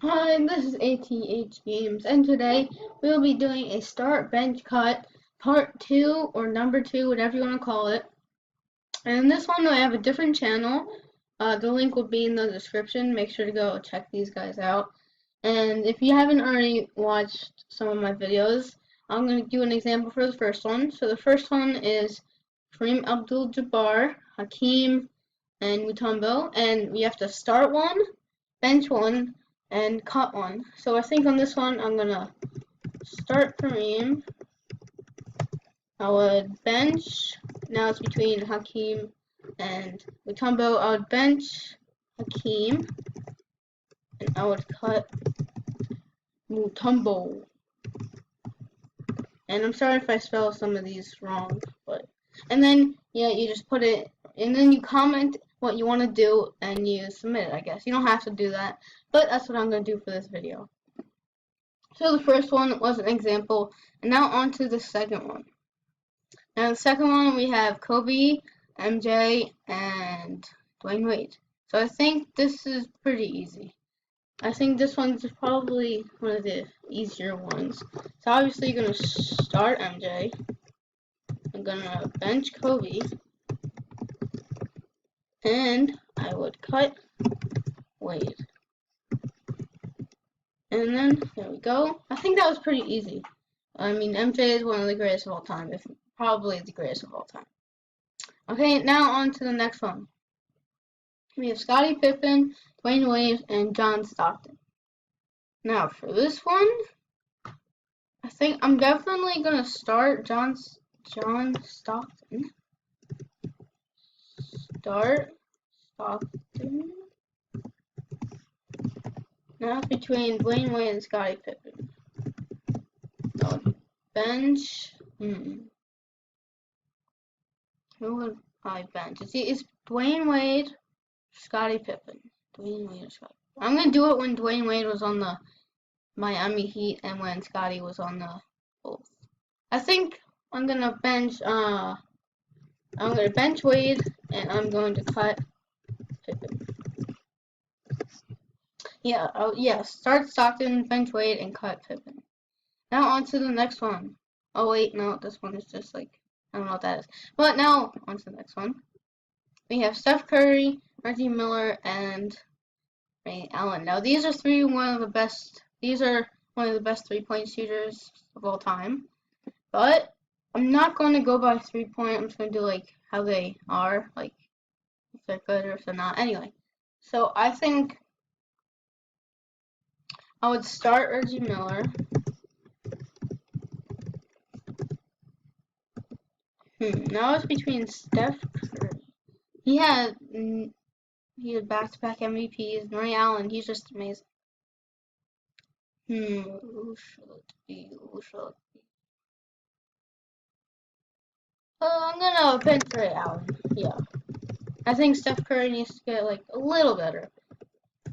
Hi, this is ATH Games, and today we'll be doing a start bench cut part 2 or number 2, whatever you want to call it. And in this one, I have a different channel. The link will be in the description. Make sure to go check these guys out. And if you haven't already watched some of my videos, I'm going to do an example for the first one. So the first one is Kareem Abdul-Jabbar, Hakeem, and Mutombo, and we have to start one, bench one, and cut one. So I think on this one, I'm gonna start Kareem. I would bench. Now it's between Hakeem and Mutombo. I would bench Hakeem, and I would cut Mutombo. And I'm sorry if I spell some of these wrong, but and then yeah, you just put it, and then you comment what you want to do, and you submit it. I guess you don't have to do that, but that's what I'm gonna do for this video. So the first one was an example, and now on to the second one. Now the second one we have Kobe, MJ, and Dwayne Wade. So I think this is pretty easy. I think this one's probably one of the easier ones. So obviously you're gonna start MJ. I'm gonna bench Kobe, and I would cut Wade. And then there we go. I think that was pretty easy. I mean, MJ is one of the greatest of all time, if probably the greatest of all time. Okay, now on to the next one. We have Scottie Pippen, Dwayne Wade, and John Stockton. Now for this one, I think I'm definitely gonna start John Stockton. Start Stockton. Now it's between Dwayne Wade and Scottie Pippen. So bench. Who would I bench? It's Dwayne Wade, Scottie Pippen. Dwayne Wade or Scottie. I'm gonna do it when Dwayne Wade was on the Miami Heat and when Scottie was on the Bulls. I think I'm gonna bench Wade, and I'm going to cut Pippen. Yeah, start Stockton, bench Wade, and cut Pippen. Now on to the next one. Oh wait, no, this one is just like, I don't know what that is. But now on to the next one. We have Steph Curry, Reggie Miller, and Ray Allen. Now these are one of the best 3-point shooters of all time. But I'm not going to go by 3-point. I'm just going to do like how they are, like if they're good or if they're not. Anyway, so I think I would start Reggie Miller. Now it's between Steph Curry. He had back-to-back MVPs. Ray Allen, he's just amazing. Who should it be? I'm gonna bench Ray Allen. Yeah. I think Steph Curry needs to get like a little better.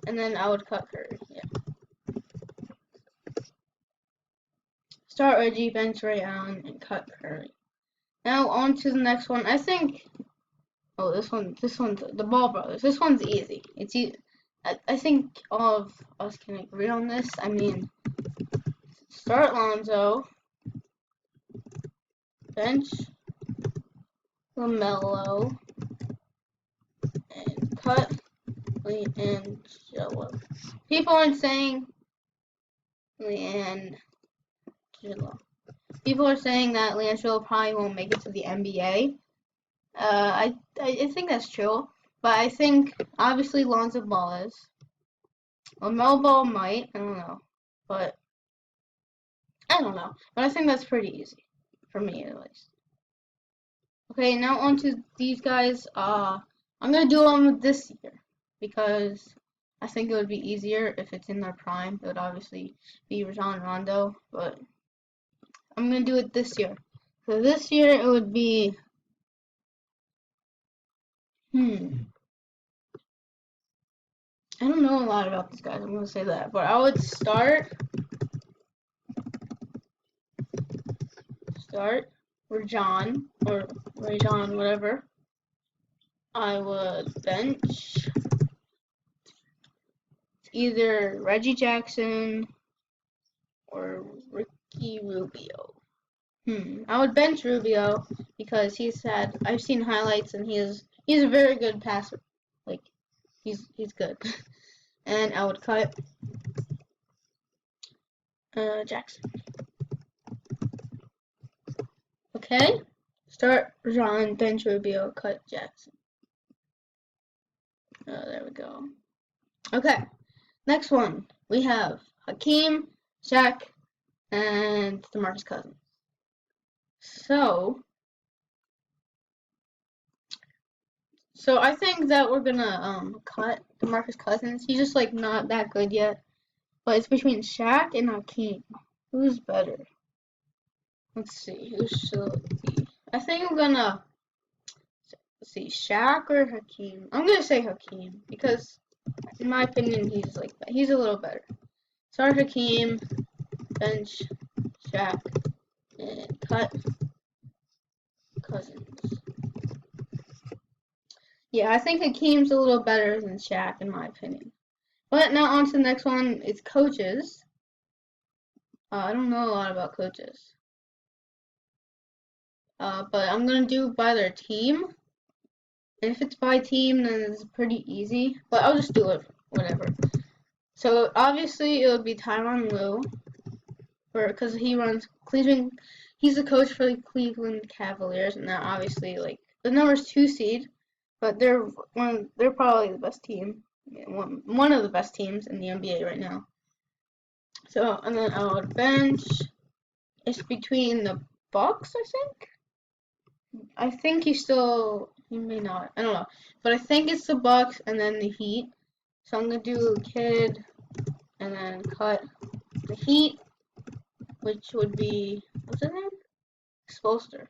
And then I would cut Curry. Yeah. Start Reggie, bench Ray Allen, and cut Curry. Now on to the next one. I think. Oh, this one's the Ball brothers. This one's easy. It's easy. I think all of us can agree on this. I mean, start Lonzo, bench LaMelo, and cut LiAngelo. People are saying LiAngelo. People are saying that LiAngelo probably won't make it to the NBA. I think that's true, but I think obviously Lonzo Ball is. LaMelo Ball might. I don't know, but I don't know. But I think that's pretty easy for me at least. Okay, now on to these guys. I'm gonna do them this year because I think it would be easier if it's in their prime. It would obviously be Rajon Rondo, but I'm gonna do it this year. So this year it would be I don't know a lot about these guys, I'm gonna say that. But I would start Rajon or Rajon, whatever. I would bench either Reggie Jackson or Ricky Rubio. I would bench Rubio because I've seen highlights and he's a very good passer. Like he's good. And I would cut Jackson. Okay? Start Rajon, bench Rubio, cut Jackson. There we go. Okay. Next one. We have Hakeem, Shaq, and DeMarcus Cousins. So I think that we're gonna cut DeMarcus Cousins. He's just like not that good yet. But it's between Shaq and Hakeem. Who's better? Let's see. Who should it be? I think I'm gonna see Shaq or Hakeem. I'm gonna say Hakeem because, in my opinion, he's a little better. Start Hakeem, bench Shaq, and cut Cousins. Yeah, I think Hakeem's a little better than Shaq, in my opinion. But now on to the next one. It's coaches. I don't know a lot about coaches. But I'm gonna do by their team. And if it's by team, then it's pretty easy. But I'll just do it, whatever. So obviously it would be Tyronn Lue, because he runs Cleveland. He's the coach for the Cleveland Cavaliers, and they're obviously like the number's 2 seed, but they're probably the best team, one of the best teams in the NBA right now. So and then I would bench. It's between the Bucks, I think. I think he may not. I don't know. But I think it's the Bucks and then the Heat. So I'm gonna do Kid and then cut the Heat, which would be, what's his name? Spoelstra.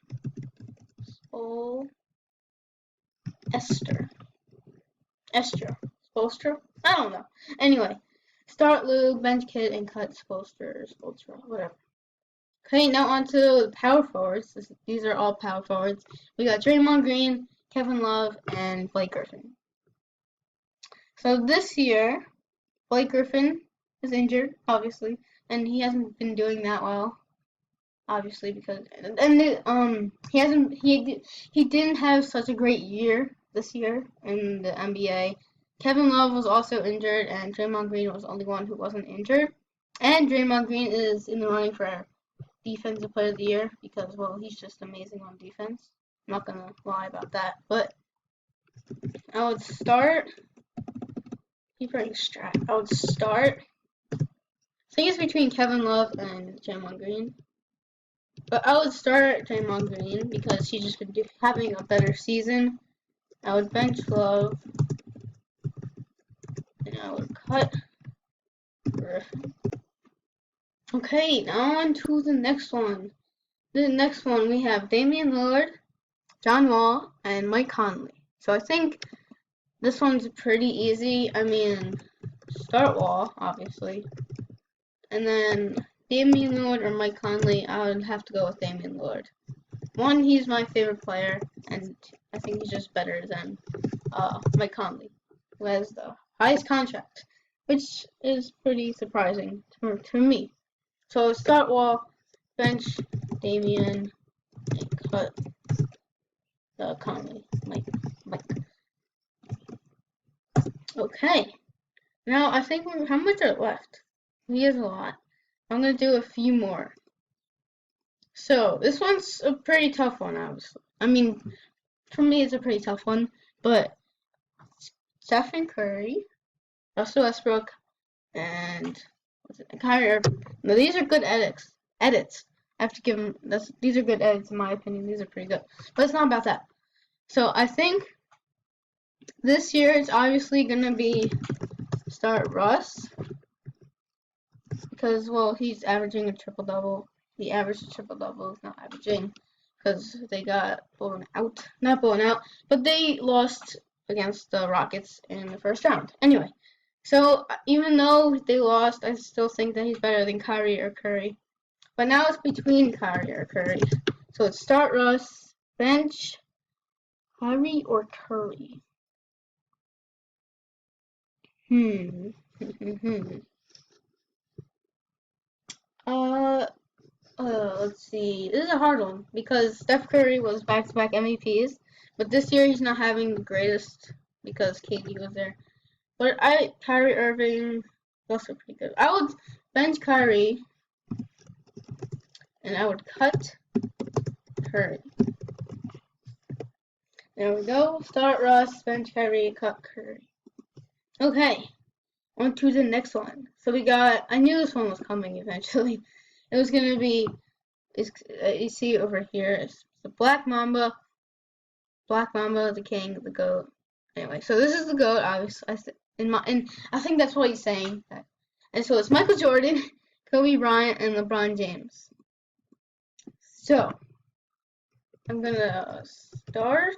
Spoelstra? I don't know. Anyway, start Lue, bench Kid, and cut Spoelstra, whatever. Okay, now on to the power forwards. These are all power forwards. We got Draymond Green, Kevin Love, and Blake Griffin. So this year, Blake Griffin is injured, obviously, and he hasn't been doing that well, obviously, because he didn't have such a great year this year in the NBA. Kevin Love was also injured, and Draymond Green was the only one who wasn't injured. And Draymond Green is in the running for Defensive Player of the Year because, well, he's just amazing on defense. I'm not gonna lie about that, but I would start. I would start. I think it's between Kevin Love and Draymond Green, but I would start Draymond Green because he's just been having a better season. I would bench Love, and I would cut Griffin. Okay, now on to the next one. The next one we have Damian Lillard, John Wall, and Mike Conley. So I think this one's pretty easy. I mean, start Wall, obviously. And then Damian Lillard or Mike Conley, I would have to go with Damian Lillard. One, he's my favorite player, and I think he's just better than Mike Conley, who has the highest contract, which is pretty surprising to me. So start Wall, bench Damian, and cut Conley, Mike. Okay. Now I think how much are left? He has a lot. I'm gonna do a few more. So this one's a pretty tough one, obviously. I mean, for me it's a pretty tough one, but Stephen Curry, Russell Westbrook, and Kyrie Irving. Now these are good edits. I have to give them. These are good edits in my opinion. These are pretty good, but it's not about that. So I think this year it's obviously gonna be start Russ because, well, he's averaging a triple-double. He averaged a triple-double. He's not averaging because they got not blown out, but they lost against the Rockets in the first round. Anyway, so even though they lost, I still think that he's better than Kyrie or Curry. But now it's between Kyrie or Curry. So it's start Russ, bench Kyrie or Curry. Let's see. This is a hard one because Steph Curry was back-to-back MVPs, but this year he's not having the greatest because KD was there. But Kyrie Irving was also pretty good. I would bench Kyrie, and I would cut Curry. There we go. Start Russ, bench Kyrie, cut Curry. Okay, on to the next one. So we got. I knew this one was coming eventually. It was gonna be. You see over here, it's the Black Mamba, the King, the Goat. Anyway, so this is the Goat. Obviously, and I think that's what he's saying. And so it's Michael Jordan, Kobe Bryant, and LeBron James. So I'm gonna start.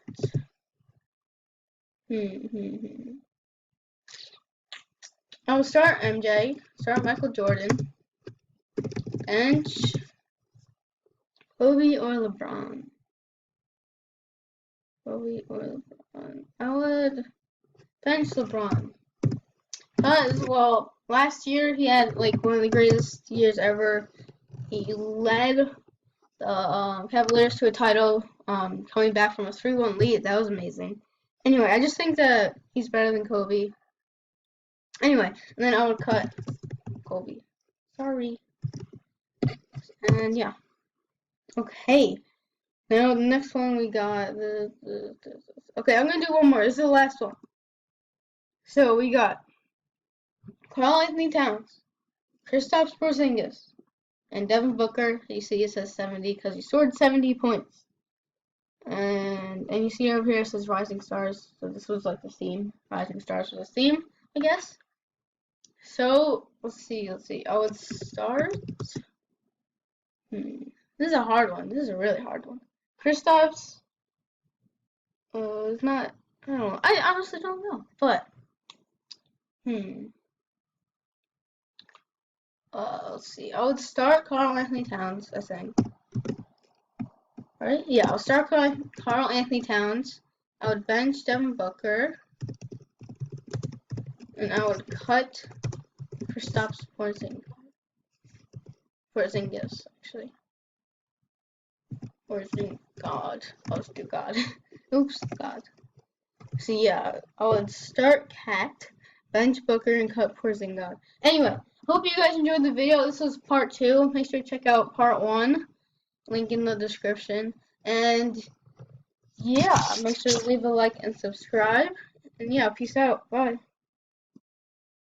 I'll start MJ. Start Michael Jordan. Bench Kobe or LeBron. Kobe or LeBron. I would bench LeBron. Well, last year he had like one of the greatest years ever. He led the Cavaliers to a title, coming back from a 3-1 lead. That was amazing. Anyway, I just think that he's better than Kobe. Anyway, and then I would cut Kobe. Sorry. And yeah. Okay. Now the next one we got okay, I'm gonna do one more. This is the last one. So we got Karl-Anthony Towns, Kristaps Porzingis, and Devin Booker. You see it says 70 because he scored 70 points. And you see over here it says Rising Stars. So this was like the theme. Rising Stars was the theme, I guess. So let's see. I would start. This is a hard one. This is a really hard one. Kristaps. It's not. I don't know. I honestly don't know. But let's see. I would start Karl-Anthony Towns, I think. Right? Yeah, I'll start Karl-Anthony Towns. I would bench Devin Booker. And I would cut Kristaps Porzingis, actually. God. Let's do God. Oops, God. So yeah, I would start Cat, bench Booker, and cut Porzingis. Anyway, hope you guys enjoyed the video. This was part 2. Make sure to check out part 1. Link in the description. And yeah, make sure to leave a like and subscribe. And yeah, peace out. Bye.